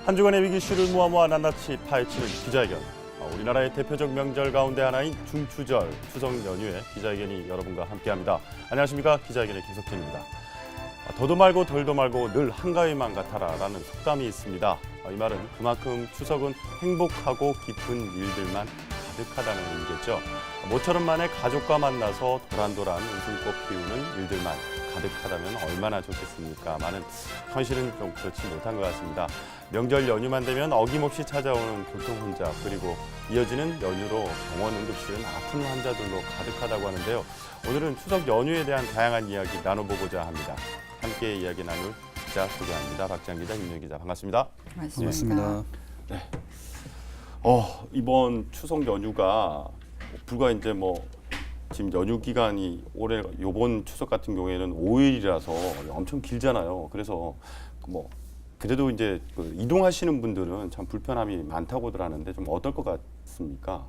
한 주간의 위기슈를 모아 낱낱이 파헤치는 기자회견. 우리나라의 대표적 명절 가운데 하나인 중추절, 추석 연휴에 기자회견이 여러분과 함께합니다. 안녕하십니까? 기자회견의 김석진입니다. 더도 말고 덜도 말고 늘 한가위만 같아라라는 속담이 있습니다. 이 말은 그만큼 추석은 행복하고 기쁜 일들만 가득하다는 의미겠죠. 모처럼 만에 가족과 만나서 도란도란 웃음꽃 피우는 일들만 가득하다면 얼마나 좋겠습니까만은 현실은 좀 그렇지 못한 것 같습니다. 명절 연휴만 되면 어김없이 찾아오는 교통혼잡 그리고 이어지는 연휴로 병원 응급실은 아픈 환자들로 가득하다고 하는데요. 오늘은 추석 연휴에 대한 다양한 이야기 나눠보고자 합니다. 함께 이야기 나눌 기자 소개합니다. 박지한 기자, 김윤 기자 반갑습니다. 반갑습니다. 네. 이번 추석 연휴가 불과 이제 지금 연휴 기간이 올해 요번 추석 같은 경우에는 5일이라서 엄청 길잖아요. 그래서 그래도 이제 이동하시는 분들은 참 불편함이 많다고들 하는데 좀 어떨 것 같습니까?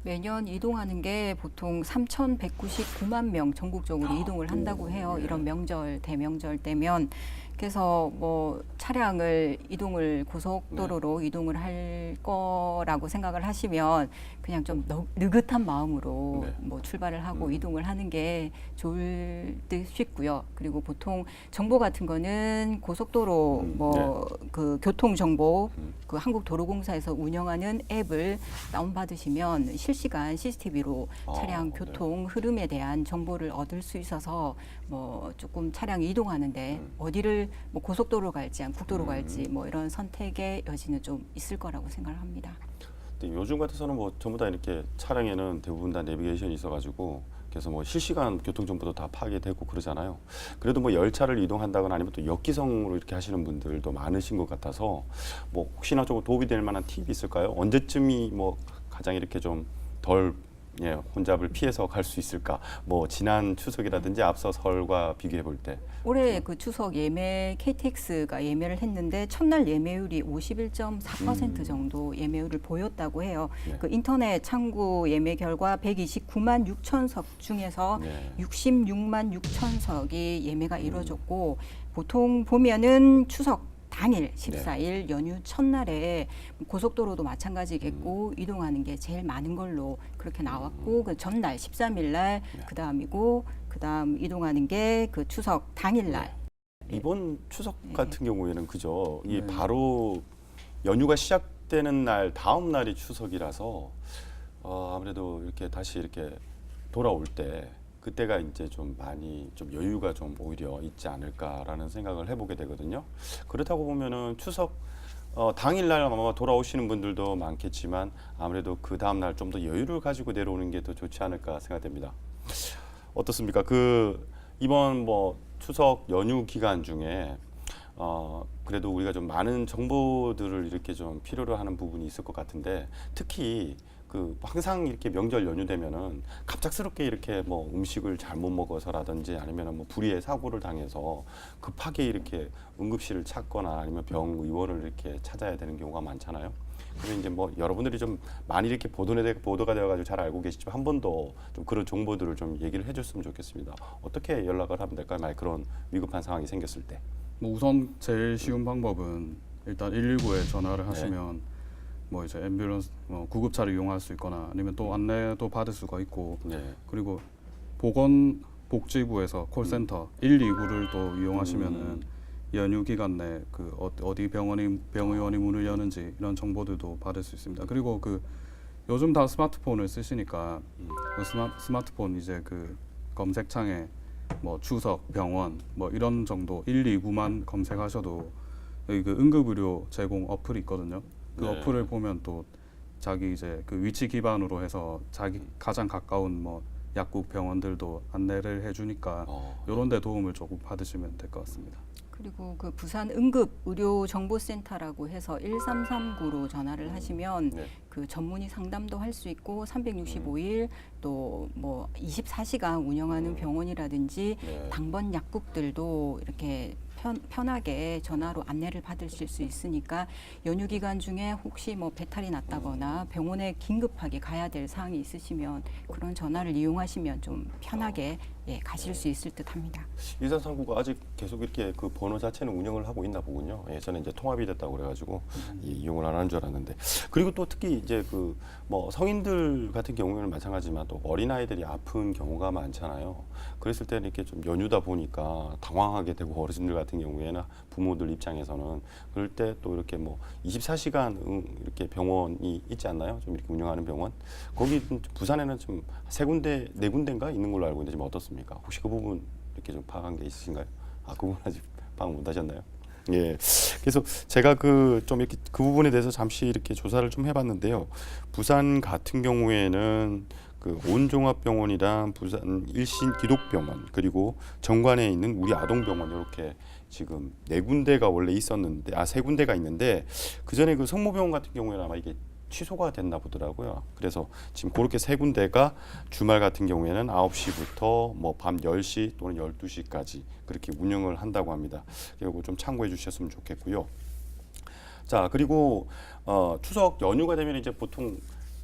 매년 이동하는 게 보통 3,199만 명 전국적으로 이동을 한다고 해요. 이런 명절, 대명절 때면. 그래서 차량을 고속도로로 이동을 할 거라고 생각을 하시면 그냥 좀 느긋한 마음으로 출발을 하고 이동을 하는 게 좋을 듯 싶고요. 그리고 보통 정보 같은 거는 고속도로 그 교통 정보 그 한국도로공사에서 운영하는 앱을 다운받으시면 실시간 CCTV로 차량 교통 흐름에 대한 정보를 얻을 수 있어서 조금 차량 이동하는데 어디를 고속도로 갈지 국도로 갈지 이런 선택의 여지는 좀 있을 거라고 생각을 합니다. 요즘 같아서는 전부 다 이렇게 차량에는 대부분 다 내비게이션이 있어가지고 그래서 실시간 교통 정보도 다 파악되고 그러잖아요. 그래도 열차를 이동한다거나 아니면 또 역기성으로 이렇게 하시는 분들도 많으신 것 같아서 혹시나 좀 도움이 될 만한 팁이 있을까요? 언제쯤이 가장 이렇게 좀 덜 혼잡을 피해서 갈 수 있을까? 지난 추석이라든지 앞서 설과 비교해 볼 때. 올해 그 추석 예매 KTX가 예매를 했는데 첫날 예매율이 51.4% 정도 예매율을 보였다고 해요. 그 인터넷 창구 예매 결과 129만 6천석 중에서 66만 6천석이 예매가 이루어졌고 보통 보면은 추석 당일 14일 연휴 첫날에 고속도로도 마찬가지겠고 이동하는 게 제일 많은 걸로 그렇게 나왔고 그 전날 13일 날 그다음이고 그다음 이동하는 게 그 추석 당일 날. 이번 추석 같은 경우에는 그죠. 이 바로 연휴가 시작되는 날 다음 날이 추석이라서 아무래도 이렇게 다시 이렇게 돌아올 때 그때가 이제 좀 많이 좀 여유가 좀 오히려 있지 않을까라는 생각을 해보게 되거든요. 그렇다고 보면은 추석 당일날 아마 돌아오시는 분들도 많겠지만 아무래도 그 다음 날 좀 더 여유를 가지고 내려오는 게 더 좋지 않을까 생각됩니다. 어떻습니까? 이번 추석 연휴 기간 중에 그래도 우리가 좀 많은 정보들을 이렇게 좀 필요로 하는 부분이 있을 것 같은데 특히 항상 이렇게 명절 연휴 되면은 갑작스럽게 이렇게 음식을 잘못 먹어서라든지 아니면 불의의 사고를 당해서 급하게 이렇게 응급실을 찾거나 아니면 병의원을 이렇게 찾아야 되는 경우가 많잖아요. 그래서 이제 여러분들이 좀 많이 이렇게 보도가 되어가지고 잘 알고 계시지만 한 번 더 좀 그런 정보들을 좀 얘기를 해줬으면 좋겠습니다. 어떻게 연락을 하면 될까요? 만약 그런 위급한 상황이 생겼을 때. 우선 제일 쉬운 방법은 일단 119에 전화를 하시면 이제 앰뷸런스 구급차를 이용할 수 있거나 아니면 또 안내도 받을 수가 있고 그리고 보건복지부에서 콜센터 129를 또 이용하시면은 연휴 기간 내 어디 병의원이 문을 여는지 이런 정보들도 받을 수 있습니다. 그리고 요즘 다 스마트폰을 쓰시니까 스마트폰 이제 검색창에 추석 병원 이런 정도 129만 검색하셔도 여기 응급의료 제공 어플이 있거든요. 그 어플을 보면 또 자기 이제 위치 기반으로 해서 자기 가장 가까운 약국 병원들도 안내를 해주니까 이런 데 도움을 조금 받으시면 될 것 같습니다. 그리고 부산 응급의료정보센터라고 해서 1339로 전화를 하시면 그 전문의 상담도 할 수 있고 365일 또 24시간 운영하는 병원이라든지 당번 약국들도 이렇게 편하게 전화로 안내를 받으실 수 있으니까 연휴 기간 중에 혹시 배탈이 났다거나 병원에 긴급하게 가야 될 사항이 있으시면 그런 전화를 이용하시면 좀 편하게 예, 가실 수 있을 듯합니다. 일산상구가 아직 계속 이렇게 그 번호 자체는 운영을 하고 있나 보군요. 예전에 이제 통합이 됐다고 그래가지고 이용을 안 하는 줄 알았는데. 그리고 또 특히 이제 그 뭐 성인들 같은 경우에는 마찬가지지만 또 어린아이들이 아픈 경우가 많잖아요. 그랬을 때는 이렇게 좀 연휴다 보니까 당황하게 되고 어르신들 같은 경우에는 부모들 입장에서는 그럴 때 또 이렇게 뭐 24시간 이렇게 병원이 있지 않나요? 좀 이렇게 운영하는 병원. 거기 부산에는 좀 세 군데, 네 군데인가 있는 걸로 알고 있는데 지금 어떻습니까? 혹시 그 부분 이렇게 좀 파악한 게 있으신가요? 아, 그 부분 아직 파악 못 하셨나요? 예. 그래서 제가 그 좀 이렇게 그 부분에 대해서 잠시 이렇게 조사를 좀 해봤는데요. 부산 같은 경우에는 그 온종합병원이랑 부산 일신 기독병원 그리고 정관에 있는 우리 아동병원 이렇게 지금 네 군데가 원래 있었는데 세 군데가 있는데 그 전에 그 성모병원 같은 경우에는 아마 이게 취소가 됐나 보더라고요. 그래서 지금 그렇게 세 군데가 주말 같은 경우에는 9시부터 뭐 밤 10시 또는 12시까지 그렇게 운영을 한다고 합니다. 그리고 좀 참고해 주셨으면 좋겠고요. 자, 그리고 추석 연휴가 되면 이제 보통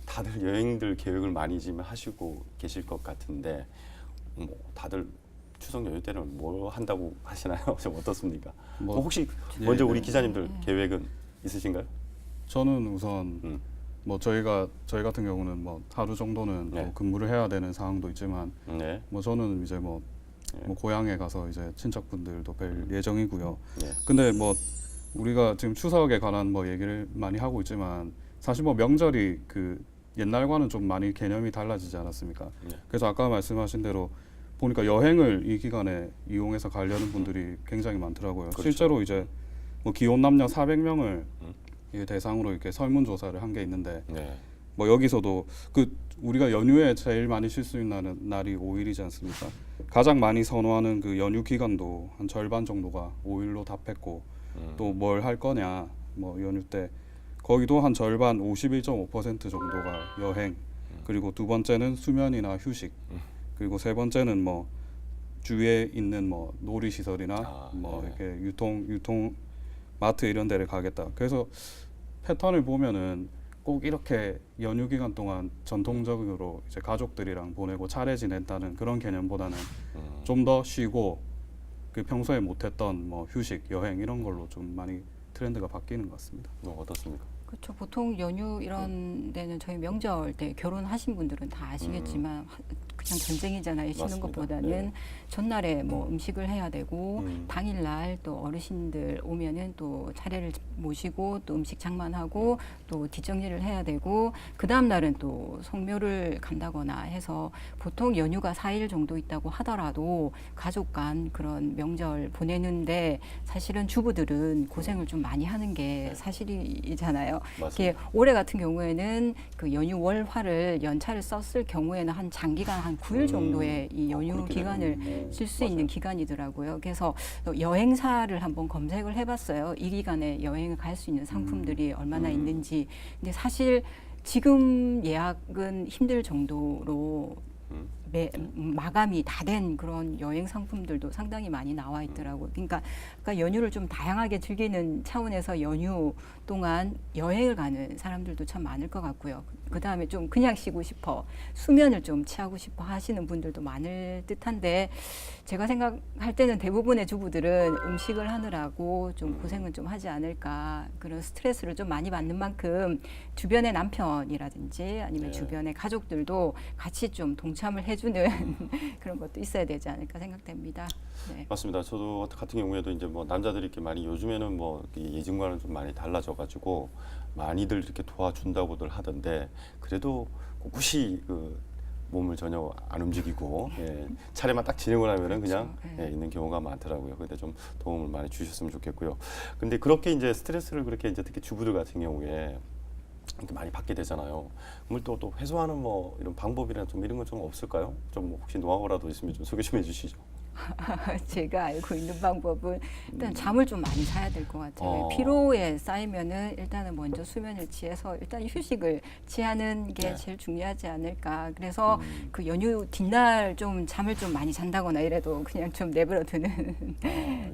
다들 여행들 계획을 많이 지금 하시고 계실 것 같은데 뭐 다들 추석 연휴 때는 뭐 한다고 하시나요? 좀 어떻습니까? 뭐, 혹시 예, 먼저 우리 예. 기자님들 계획은 있으신가요? 저는 우선 뭐 저희 같은 경우는 뭐 하루 정도는 네. 또 근무를 해야 되는 상황도 있지만 네. 뭐 저는 이제 뭐 고향에 가서 이제 친척분들도 뵐 예정이고요. 네. 근데 뭐 우리가 지금 추석에 관한 뭐 얘기를 많이 하고 있지만 사실 뭐 명절이 그 옛날과는 좀 많이 개념이 달라지지 않았습니까? 네. 그래서 아까 말씀하신 대로 보니까 여행을 이 기간에 이용해서 가려는 분들이 굉장히 많더라고요. 그렇죠. 실제로 이제 뭐 기혼 남녀 400명을 대상으로 이렇게 설문조사를 한 게 있는데 네. 뭐 여기서도 그 우리가 연휴에 제일 많이 쉴 수 있는 날이 5일이지 않습니까? 가장 많이 선호하는 그 연휴 기간도 한 절반 정도가 5일로 답했고 또 뭘 할 거냐 뭐 연휴 때 거기도 한 절반 51.5% 정도가 여행 그리고 두 번째는 수면이나 휴식 그리고 세 번째는 뭐 주위에 있는 뭐 놀이시설이나 뭐 네. 이렇게 유통 마트 이런 데를 가겠다. 그래서 패턴을 보면은 꼭 이렇게 연휴 기간 동안 전통적으로 이제 가족들이랑 보내고 차례 지낸다는 그런 개념보다는 좀 더 쉬고 그 평소에 못했던 뭐 휴식, 여행 이런 걸로 좀 많이 트렌드가 바뀌는 것 같습니다. 어떻습니까? 그렇죠. 보통 연휴 이런 데는 저희 명절 때 결혼하신 분들은 다 아시겠지만 그냥 전쟁이잖아요. 쉬는 맞습니다. 것보다는 네. 전날에 뭐 음식을 해야 되고 음. 당일날 또 어르신들 오면은 또 차례를 모시고 또 음식 장만하고 또 뒷정리를 해야 되고 그 다음 날은 또 성묘를 간다거나 해서 보통 연휴가 4일 정도 있다고 하더라도 가족 간 그런 명절 보내는데 사실은 주부들은 고생을 좀 많이 하는 게 사실이잖아요. 맞습니다. 이렇게 올해 같은 경우에는 그 연휴 월화를 연차를 썼을 경우에는 한 장기간 한 9일 정도의 이 연휴 그렇게 기간을 되네요. 쓸 수 있는 기간이더라고요. 그래서 여행사를 한번 검색을 해봤어요. 이 기간에 여행을 갈 수 있는 상품들이 얼마나 있는지. 근데 사실 지금 예약은 힘들 정도로 마감이 다 된 그런 여행 상품들도 상당히 많이 나와 있더라고요. 그러니까 연휴를 좀 다양하게 즐기는 차원에서 연휴 동안 여행을 가는 사람들도 참 많을 것 같고요. 그 다음에 좀 그냥 쉬고 싶어, 수면을 좀 취하고 싶어 하시는 분들도 많을 듯한데 제가 생각할 때는 대부분의 주부들은 음식을 하느라고 좀 고생은 좀 하지 않을까, 그런 스트레스를 좀 많이 받는 만큼 주변의 남편이라든지 아니면 주변의 가족들도 같이 좀 동참을 해주는 그런 것도 있어야 되지 않을까 생각됩니다. 네. 맞습니다. 저도 같은 경우에도 이제 뭐 남자들이 이렇게 많이 요즘에는 뭐 예전과는 좀 많이 달라져가지고 많이들 이렇게 도와준다고들 하던데 그래도 꿋꿋이 그 몸을 전혀 안 움직이고 차례만 딱 진행을 하면은 그냥 그렇죠. 있는 경우가 많더라고요. 근데 좀 도움을 많이 주셨으면 좋겠고요. 근데 그렇게 이제 스트레스를 그렇게 이제 특히 주부들 같은 경우에 이렇게 많이 받게 되잖아요. 그걸 또 해소하는 뭐 이런 방법이나 좀 이런 건 좀 없을까요? 좀 혹시 노하우라도 있으면 좀 소개 좀 해주시죠. 제가 알고 있는 방법은 일단 잠을 좀 많이 자야 될 것 같아요. 어. 피로에 쌓이면은 일단은 먼저 수면을 취해서 일단 휴식을 취하는 게 제일 중요하지 않을까. 그래서 그 연휴 뒷날 좀 잠을 좀 많이 잔다거나 이래도 그냥 좀 내버려 두는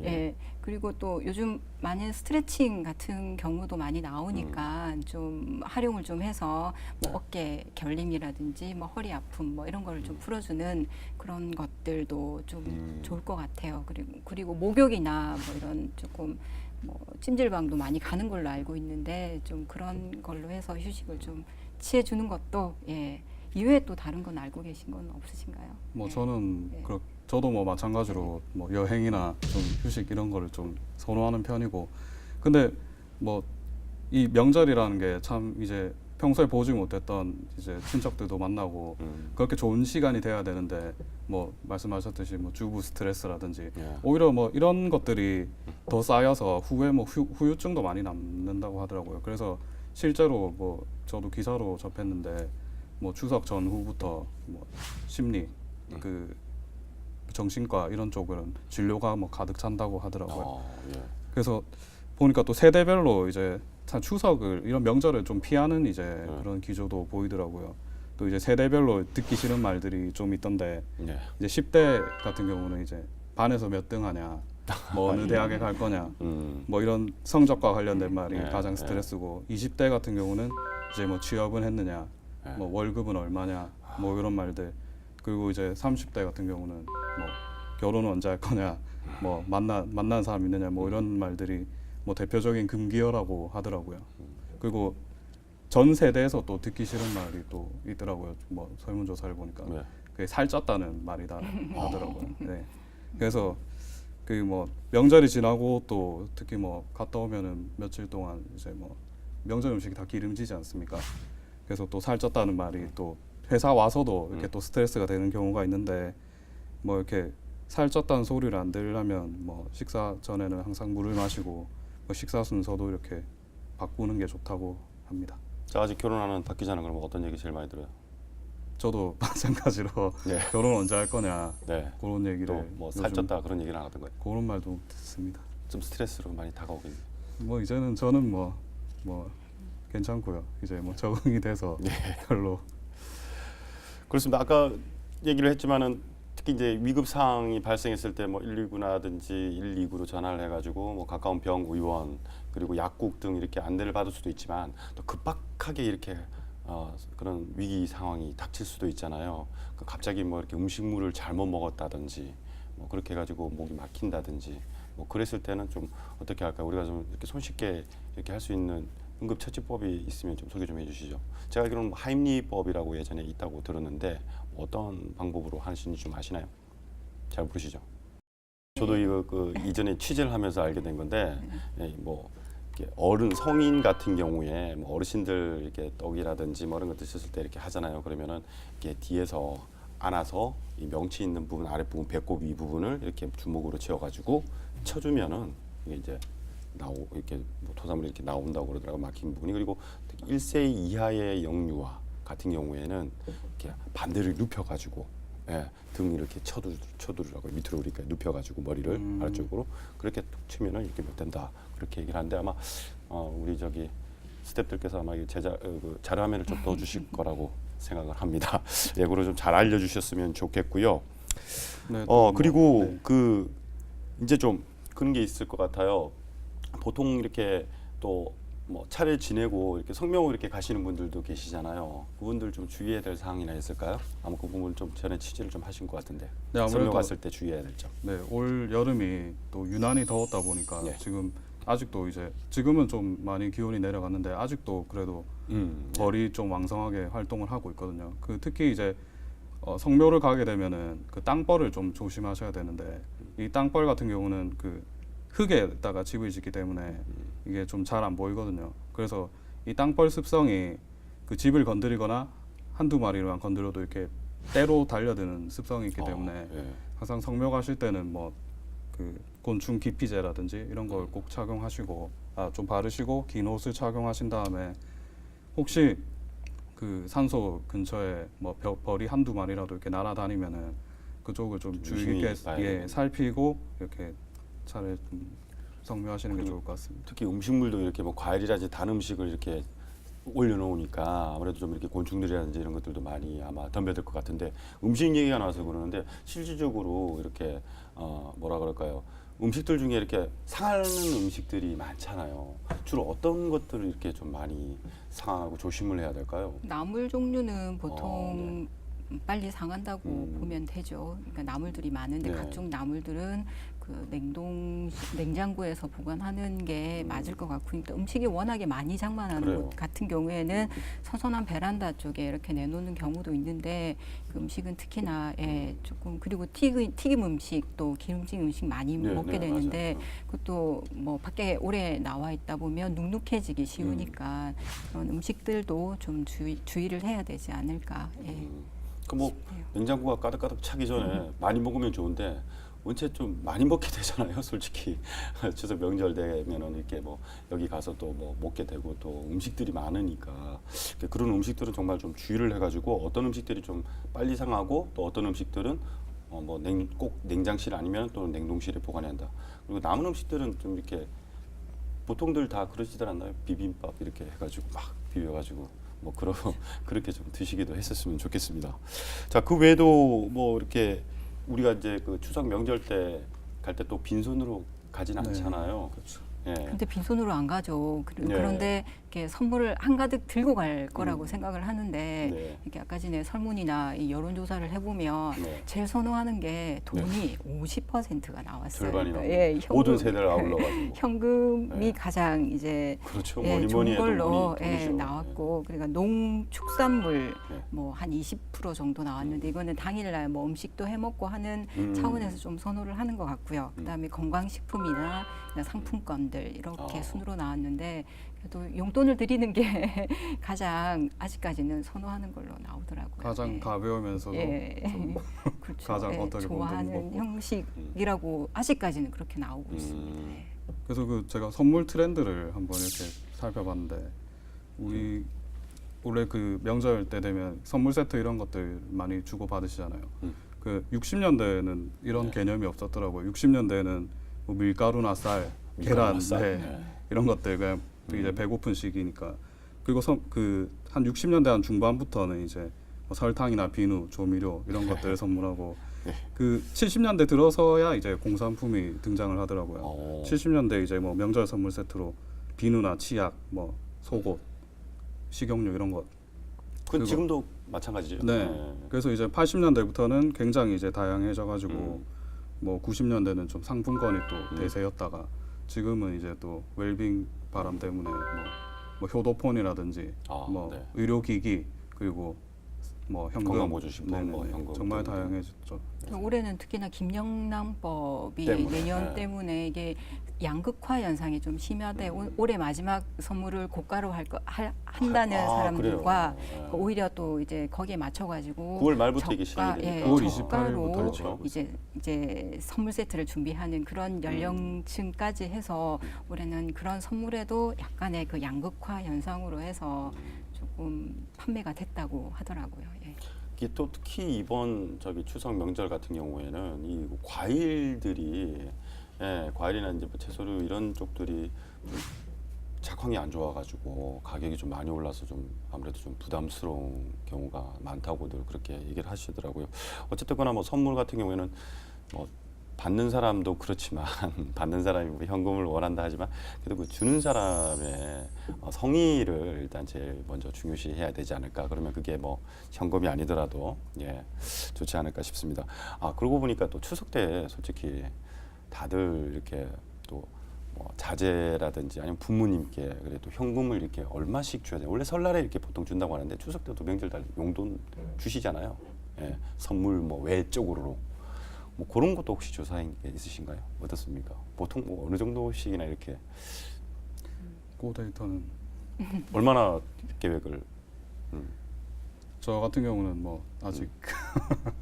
예. 그리고 또 요즘 많은 스트레칭 같은 경우도 많이 나오니까 좀 활용을 좀 해서 뭐 네. 어깨 결림이라든지 뭐 허리 아픔 뭐 이런 거를 좀 풀어주는 그런 것들도 좀 좋을 것 같아요. 그리고 목욕이나 뭐 이런 조금 뭐 찜질방도 많이 가는 걸로 알고 있는데 좀 그런 걸로 해서 휴식을 좀 취해주는 것도 예. 이외에 또 다른 건 알고 계신 건 없으신가요? 뭐 네. 저는 네. 저도 뭐 마찬가지로 뭐 여행이나 좀 휴식 이런 거를 좀 선호하는 편이고, 근데 뭐 이 명절이라는 게 참 이제 평소에 보지 못했던 이제 친척들도 만나고 그렇게 좋은 시간이 돼야 되는데, 뭐 말씀하셨듯이 뭐 주부 스트레스라든지 예. 오히려 뭐 이런 것들이 더 쌓여서 후에 뭐 후유증도 많이 남는다고 하더라고요. 그래서 실제로 뭐 저도 기사로 접했는데 뭐 추석 전후부터 뭐 심리 그 정신과 이런 쪽은 진료가 뭐 가득 찬다고 하더라고요. 예. 그래서 보니까 또 세대별로 이제 참 추석을 이런 명절을 좀 피하는 이제 그런 기조도 보이더라고요. 또 이제 세대별로 듣기 싫은 말들이 좀 있던데, 예. 이제 10대 같은 경우는 이제 반에서 몇 등 하냐, 뭐 어느 대학에 갈 거냐, 뭐 이런 성적과 관련된 말이 네, 가장 스트레스고, 20대 같은 경우는 이제 뭐 취업은 했느냐, 뭐 월급은 얼마냐, 뭐 이런 말들. 그리고 이제 30대 같은 경우는 뭐 결혼은 언제 할 거냐, 뭐 만난 사람 있느냐, 뭐 이런 말들이 뭐 대표적인 금기어라고 하더라고요. 그리고 전 세대에서 또 듣기 싫은 말이 또 있더라고요. 뭐 설문조사를 보니까 네. 그게 살쪘다는 말이다 하더라고요. 네. 그래서 그 뭐 명절이 지나고 또 특히 뭐 갔다 오면은 며칠 동안 이제 뭐 명절 음식이 다 기름지지 않습니까? 그래서 또 살쪘다는 말이 또 회사 와서도 이렇게 또 스트레스가 되는 경우가 있는데, 뭐 이렇게 살쪘다는 소리를 안 들으려면 뭐 식사 전에는 항상 물을 마시고 뭐 식사 순서도 이렇게 바꾸는 게 좋다고 합니다. 자, 아직 결혼하는 박 기자는 그럼 어떤 얘기 제일 많이 들어요? 저도 마찬가지로 네. 결혼 언제 할 거냐 네. 그런 얘기를 또 뭐 요즘 살쪘다 그런 얘기를 안 하던 거예요. 그런 말도 듣습니다. 좀 스트레스로 많이 다가오긴. 뭐 이제는 저는 뭐 괜찮고요. 이제 뭐 적응이 돼서 별로. 그렇습니다. 아까 얘기를 했지만은 특히 이제 위급 상황이 발생했을 때 뭐 119나든지 129로 전화를 해가지고 뭐 가까운 병, 의원 그리고 약국 등 이렇게 안내를 받을 수도 있지만 또 급박하게 이렇게 그런 위기 상황이 닥칠 수도 있잖아요. 그 갑자기 뭐 이렇게 음식물을 잘못 먹었다든지 뭐 그렇게 해가지고 목이 막힌다든지 뭐 그랬을 때는 좀 어떻게 할까요? 우리가 좀 이렇게 손쉽게 이렇게 할 수 있는 응급처치법이 있으면 좀 소개 좀 해주시죠. 제가 알기로는 하임리법이라고 예전에 있다고 들었는데 어떤 방법으로 하시는지 좀 아시나요? 잘 모르시죠? 저도 이거 그 이전에 취재를 하면서 알게 된 건데 뭐 이렇게 어른 성인 같은 경우에 뭐 어르신들 이렇게 떡이라든지 뭐 이런 거 드셨을 때 이렇게 하잖아요. 그러면은 이렇게 뒤에서 안아서 이 명치 있는 부분 아랫부분 배꼽 위 부분을 이렇게 주먹으로 쥐어가지고 쳐주면은 이게 이제 이렇게 뭐 토사물이 이렇게 나온다고 그러더라고, 막힌 부분이. 그리고 특히 1세 이하의 영유아 같은 경우에는 이렇게 반대를 눕혀가지고 등을 이렇게 쳐두라고 밑으로 이렇게 눕혀가지고 머리를 아래쪽으로 그렇게 툭 치면은 이렇게 못 된다 그렇게 얘기를 하는데 아마 우리 저기 스태프들께서 아마 이 그 자료화면을 좀 넣어주실 거라고 생각을 합니다. 예고로 좀 잘 알려주셨으면 좋겠고요. 네, 그리고 네. 그 이제 좀 그런 게 있을 것 같아요. 보통 이렇게 또 뭐 차를 지내고 이렇게 성명을 이렇게 가시는 분들도 계시잖아요. 그분들 좀 주의해야 될 사항이나 있을까요? 아마 그 부분 좀 전에 취재를 좀 하신 것 같은데. 네, 아무래도 성명 갔을 때 주의해야 될 점. 네, 올 여름이 또 유난히 더웠다 보니까 네. 지금 아직도 이제 지금은 좀 많이 기온이 내려갔는데 아직도 그래도 벌이 좀 왕성하게 활동을 하고 있거든요. 그 특히 이제 성묘를 가게 되면은 그 땅벌을 좀 조심하셔야 되는데, 이 땅벌 같은 경우는 그 흙에다가 집을 짓기 때문에 이게 좀 잘 안 보이거든요. 그래서 이 땅벌 습성이 그 집을 건드리거나 한두 마리만 건드려도 이렇게 때로 달려드는 습성이 있기 때문에 항상 성묘 가실 때는 뭐 그 곤충 기피제라든지 이런 걸 꼭 착용하시고 좀 바르시고 긴 옷을 착용하신 다음에 혹시 그 산소 근처에 뭐 벌이 한두 마리라도 이렇게 날아다니면은 그쪽을 좀 주의 깊게 살피고 이렇게 차를 좀 성묘하시는 게 좋을 것 같습니다. 특히 음식물도 이렇게 뭐 과일이라든지 단 음식을 이렇게 올려놓으니까 아무래도 좀 이렇게 곤충들이라든지 이런 것들도 많이 아마 덤벼들 것 같은데, 음식 얘기가 나와서 그러는데 실질적으로 이렇게 뭐라 그럴까요? 음식들 중에 이렇게 상하는 음식들이 많잖아요. 주로 어떤 것들을 이렇게 좀 많이 상하고 조심을 해야 될까요? 나물 종류는 보통 빨리 상한다고 보면 되죠. 그러니까 나물들이 많은데 네. 각종 나물들은 그 냉장고에서 보관하는 게 맞을 것 같고, 그러니까 음식이 워낙에 많이 장만하는 그래요. 곳 같은 경우에는 선선한 베란다 쪽에 이렇게 내놓는 경우도 있는데, 그 음식은 특히나 조금, 그리고 튀김 음식 또 기름진 음식 많이 네, 먹게 네, 되는데 맞아요. 그것도 뭐 밖에 오래 나와 있다 보면 눅눅해지기 쉬우니까 그런 음식들도 좀 주의를 해야 되지 않을까. 예. 뭐 싶네요. 냉장고가 가득가득 차기 전에 많이 먹으면 좋은데 원체 좀 많이 먹게 되잖아요, 솔직히. 추석 명절 되면은 이렇게 뭐 여기 가서 또 뭐 먹게 되고 또 음식들이 많으니까 그런 음식들은 정말 좀 주의를 해가지고 어떤 음식들이 좀 빨리 상하고 또 어떤 음식들은 꼭 냉장실 아니면 또 냉동실에 보관해야 한다. 그리고 남은 음식들은 좀 이렇게 보통들 다 그러시들 않나요? 비빔밥 이렇게 해가지고 막 비벼가지고 뭐 그렇게 좀 드시기도 했었으면 좋겠습니다. 자, 그 외에도 뭐 이렇게 우리가 이제 그 추석 명절 때 갈 때 또 빈손으로 가진 않잖아요. 그렇죠. 예. 근데 빈손으로 안 가죠. 네. 그런데 이렇게 선물을 한가득 들고 갈 거라고 생각을 하는데, 네. 이렇게 아까 전에 설문이나 이 여론조사를 해보면 네. 제일 선호하는 게 돈이 50%가 나왔어요. 절반이 그러니까 나오고 모든 세대를 아울러가지고. 현금이 네. 가장 이제 그렇죠. 예, 뭐니 좋은 뭐니 해도 걸로 돈이죠. 나왔고, 그러니까 농축산물 네. 뭐 한 20% 정도 나왔는데, 이거는 당일날 뭐 음식도 해먹고 하는 차원에서 좀 선호를 하는 것 같고요. 그다음에 건강식품이나 상품권들 이렇게 순으로 나왔는데, 그래도 용돈을 드리는 게 가장 아직까지는 선호하는 걸로 나오더라고요. 가장 예. 가벼우면서도 예. 좀 그렇죠. 가장 예, 어떻게 보면 좋아하는 먹고. 형식이라고 아직까지는 그렇게 나오고 있습니다. 예. 그래서 그 제가 선물 트렌드를 한번 이렇게 살펴봤는데, 우리 원래 그 명절 때 되면 선물 세트 이런 것들 많이 주고 받으시잖아요. 그 60년대에는 이런 네. 개념이 없었더라고요. 60년대에는 뭐 밀가루나 쌀, 계란, 쌀. 네. 이런 것들 그냥 이제 배고픈 시기니까. 그리고 한 60년대 한 중반부터는 이제 뭐 설탕이나 비누, 조미료 이런 것들을 선물하고, 그 70년대 들어서야 이제 공산품이 등장을 하더라고요. 70년대 이제 뭐 명절 선물 세트로 비누나 치약, 뭐 속옷, 식용유 이런 것. 그건 그리고- 지금도 마찬가지죠. 네. 그래서 이제 80년대부터는 굉장히 이제 다양해져가지고 뭐 90년대는 좀 상품권이 또 대세였다가 지금은 이제 또 웰빙 바람 때문에 뭐 효도폰이라든지 아, 뭐 네. 의료기기, 그리고 뭐 현금, 건강보조식품, 네네네. 뭐 현금 정말 등등. 다양해졌죠. 올해는 특히나 김영란법이 때문에, 내년 네. 때문에 이게 양극화 현상이 좀 심하대. 올해 마지막 선물을 고가로 한다는 아, 사람들과 그래요? 그 오히려 또 이제 거기에 맞춰가지고 9월 말부터 이게 시행이 되니까. 9월 28일 저가로 부터 그렇죠. 이제 선물 세트를 준비하는 그런 연령층까지 해서 올해는 그런 선물에도 약간의 그 양극화 현상으로 해서 조금 판매가 됐다고 하더라고요. 예. 이게 또 특히 이번 추석 명절 같은 경우에는 이 과일들이 과일이나 이제 뭐 채소류 이런 쪽들이 좀 작황이 안 좋아가지고 가격이 좀 많이 올라서 좀 아무래도 좀 부담스러운 경우가 많다고들 그렇게 얘기를 하시더라고요. 어쨌든거나 뭐 선물 같은 경우에는 뭐 받는 사람도 그렇지만 받는 사람이 뭐 현금을 원한다 하지만 그래도 그 주는 사람의 성의를 일단 제일 먼저 중요시해야 되지 않을까. 그러면 그게 뭐 현금이 아니더라도 좋지 않을까 싶습니다. 아, 그러고 보니까 또 추석 때 솔직히 다들 이렇게 또 뭐 자제라든지 아니면 부모님께 그래도 현금을 이렇게 얼마씩 줘야 돼요. 원래 설날에 이렇게 보통 준다고 하는데 추석 때도 명절 달 용돈 주시잖아요. 선물 뭐 외적으로. 뭐 그런 것도 혹시 조사한 게 있으신가요? 어떻습니까? 보통 뭐 어느 정도씩이나 이렇게 그 데이터는 얼마나 계획을? 저 같은 경우는 뭐 아직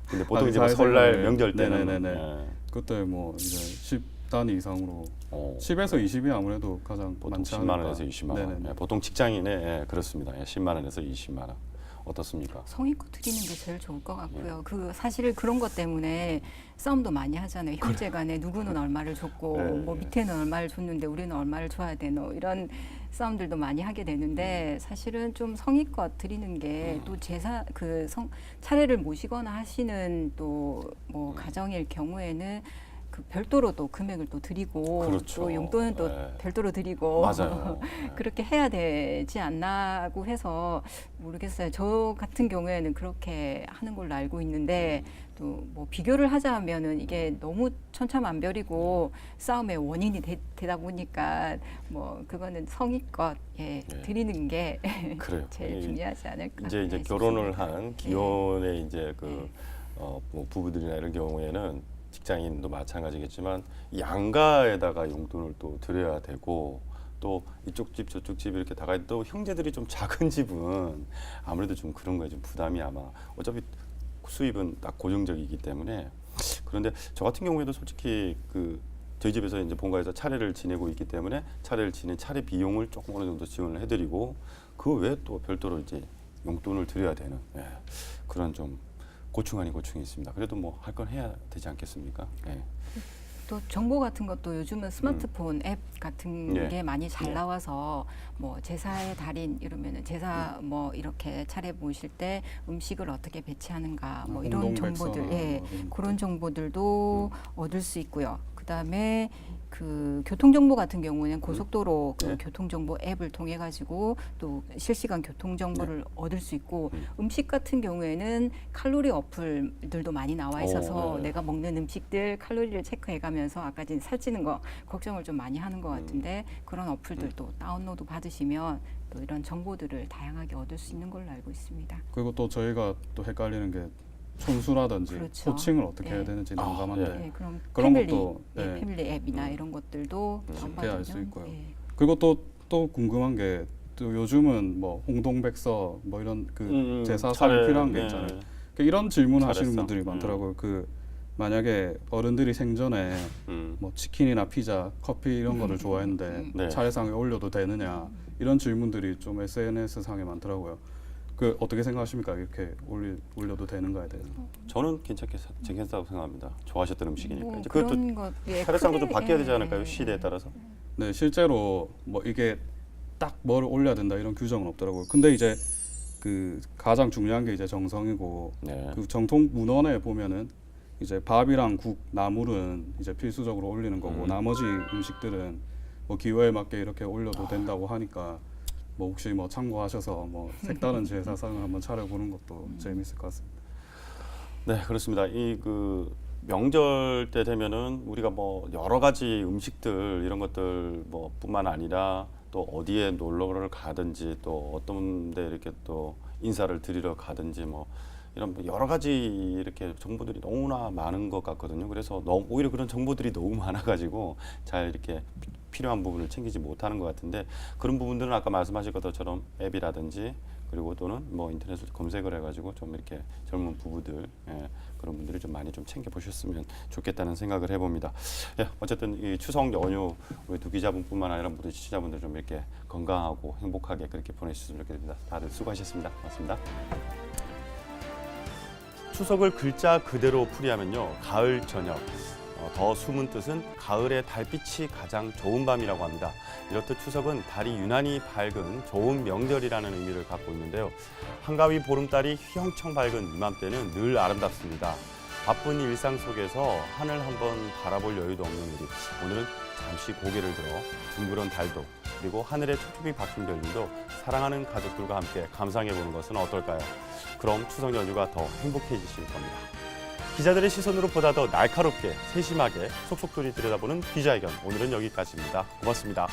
근데 보통 아직 이제 뭐 설날 사회생활을- 명절 때는 네네네네. 그때 뭐 이제 10단위 이상으로 10에서 20이 아무래도 가장 보통 많지 10만 않을까. 원에서 20만 원. 네네네. 보통 직장인의 그렇습니다. 10만 원에서 20만 원. 어떻습니까? 성의껏 드리는 게 제일 좋을 것 같고요. 그 사실 그런 것 때문에 싸움도 많이 하잖아요. 형제간에 누구는 얼마를 줬고 네. 뭐 밑에는 얼마를 줬는데 우리는 얼마를 줘야 되노, 이런 싸움들도 많이 하게 되는데, 사실은 좀 성의껏 드리는 게 또 제사 차례를 모시거나 하시는 또 뭐 가정일 경우에는 그 별도로 또 금액을 또 드리고 그렇죠. 또 용돈은 또 네. 별도로 드리고 맞아요. 그렇게 해야 되지 않나고 해서 모르겠어요. 저 같은 경우에는 그렇게 하는 걸로 알고 있는데 또 뭐 비교를 하자면은 이게 너무 천차만별이고 싸움의 원인이 되다 보니까 뭐 그거는 성의껏 네. 드리는 게 그래요. 제일 이- 중요하지 않을까. 이제 싶습니다. 결혼을 한 기혼의 이제 그 네. 뭐 부부들이나 이런 경우에는 직장인도 마찬가지겠지만 양가에다가 용돈을 또 드려야 되고 또 이쪽 집 저쪽 집 이렇게 다가 또 형제들이 좀 작은 집은 아무래도 좀 그런 거에 좀 부담이 아마 어차피 수입은 딱 고정적이기 때문에 그런데 저 같은 경우에도 솔직히 그 저희 집에서 이제 본가에서 차례를 지내고 있기 때문에 차례를 지낸 차례 비용을 조금 어느 정도 지원을 해드리고 그 외에 또 별도로 이제 용돈을 드려야 되는 그런 좀 고충 아닌 고충이 있습니다. 그래도 뭐 할 건 해야 되지 않겠습니까? 또 정보 같은 것도 요즘은 스마트폰 앱 같은 예. 게 많이 잘 예. 나와서 뭐 제사의 달인 이러면은 제사 뭐 이렇게 차례 모실 때 음식을 어떻게 배치하는가 뭐 이런 공동백서, 정보들 이런 그런 정보들도 얻을 수 있고요. 그다음에 그 교통정보 같은 경우는 고속도로 그 네. 교통정보 앱을 통해 가지고 또 실시간 교통정보를 얻을 수 있고 음식 같은 경우에는 칼로리 어플들도 많이 나와 있어서 네. 내가 먹는 음식들 칼로리를 체크해가면서 아까 전 살찌는 거 걱정을 좀 많이 하는 것 같은데 그런 어플들도 다운로드 받으시면 또 이런 정보들을 다양하게 얻을 수 있는 걸로 알고 있습니다. 그리고 또 저희가 또 헷갈리는 게 촌수라든지 그렇죠. 호칭을 어떻게 네. 해야 되는지 아, 난감한데 네. 예, 그럼 그런 패밀리, 것도, 예, 네. 패밀리 앱이나 이런 것들도 쉽게 알 수 다운받으면, 있고요. 예. 그리고 또 궁금한 게 또 요즘은 뭐 홍동백서 뭐 이런 그 제사상에 차례, 필요한 게 네. 있잖아요. 그러니까 이런 질문 하시는 차례상. 분들이 많더라고요. 그 만약에 어른들이 생전에 뭐 치킨이나 피자, 커피 이런 거를 좋아했는데 네. 차례상에 올려도 되느냐 이런 질문들이 좀 SNS 상에 많더라고요. 그 어떻게 생각하십니까? 이렇게 올려도 되는가에 대해서. 저는 괜찮다고 생각합니다. 좋아하셨던 음식이니까. 뭐 이제 그것도 그런 것, 예, 차례상도 좀 크게, 바뀌어야 되지 예, 않을까요? 예, 시대에 따라서. 네, 실제로 뭐 이게 딱 뭘 올려야 된다 이런 규정은 없더라고요. 근데 이제 그 가장 중요한 게 이제 정성이고 네. 그 정통 문헌에 보면은 이제 밥이랑 국, 나물은 이제 필수적으로 올리는 거고 나머지 음식들은 뭐 기호에 맞게 이렇게 올려도 된다고 하니까 뭐 혹시 뭐 참고하셔서 뭐 색다른 제사상을 한번 차려보는 것도 재밌을 것 같습니다. 네, 그렇습니다. 이 그 명절 때 되면은 우리가 뭐 여러 가지 음식들 이런 것들 뭐 뿐만 아니라 또 어디에 놀러를 가든지 또 어떤 데 이렇게 또 인사를 드리러 가든지 뭐 이런 여러 가지 이렇게 정보들이 너무나 많은 것 같거든요. 그래서 오히려 그런 정보들이 너무 많아가지고 잘 이렇게 필요한 부분을 챙기지 못하는 것 같은데 그런 부분들은 아까 말씀하신 것처럼 앱이라든지 그리고 또는 뭐 인터넷을 검색을 해가지고 좀 이렇게 젊은 부부들 그런 분들이 좀 많이 좀 챙겨 보셨으면 좋겠다는 생각을 해봅니다. 어쨌든 이 추석 연휴 우리 두 기자분뿐만 아니라 모든 시청자분들 좀 이렇게 건강하고 행복하게 그렇게 보내주셨으면 좋겠습니다. 다들 수고하셨습니다. 고맙습니다. 추석을 글자 그대로 풀이하면요, 가을 저녁. 더 숨은 뜻은 가을의 달빛이 가장 좋은 밤이라고 합니다. 이렇듯 추석은 달이 유난히 밝은 좋은 명절이라는 의미를 갖고 있는데요. 한가위 보름달이 휘영청 밝은 이맘때는 늘 아름답습니다. 바쁜 일상 속에서 하늘 한번 바라볼 여유도 없는 우리. 오늘은 잠시 고개를 들어 둥그런 달도 그리고 하늘에 촉촉이 박힌 별들도 사랑하는 가족들과 함께 감상해보는 것은 어떨까요? 그럼 추석 연휴가 더 행복해지실 겁니다. 기자들의 시선으로 보다 더 날카롭게 세심하게 속속들이 들여다보는 기자회견 오늘은 여기까지입니다. 고맙습니다.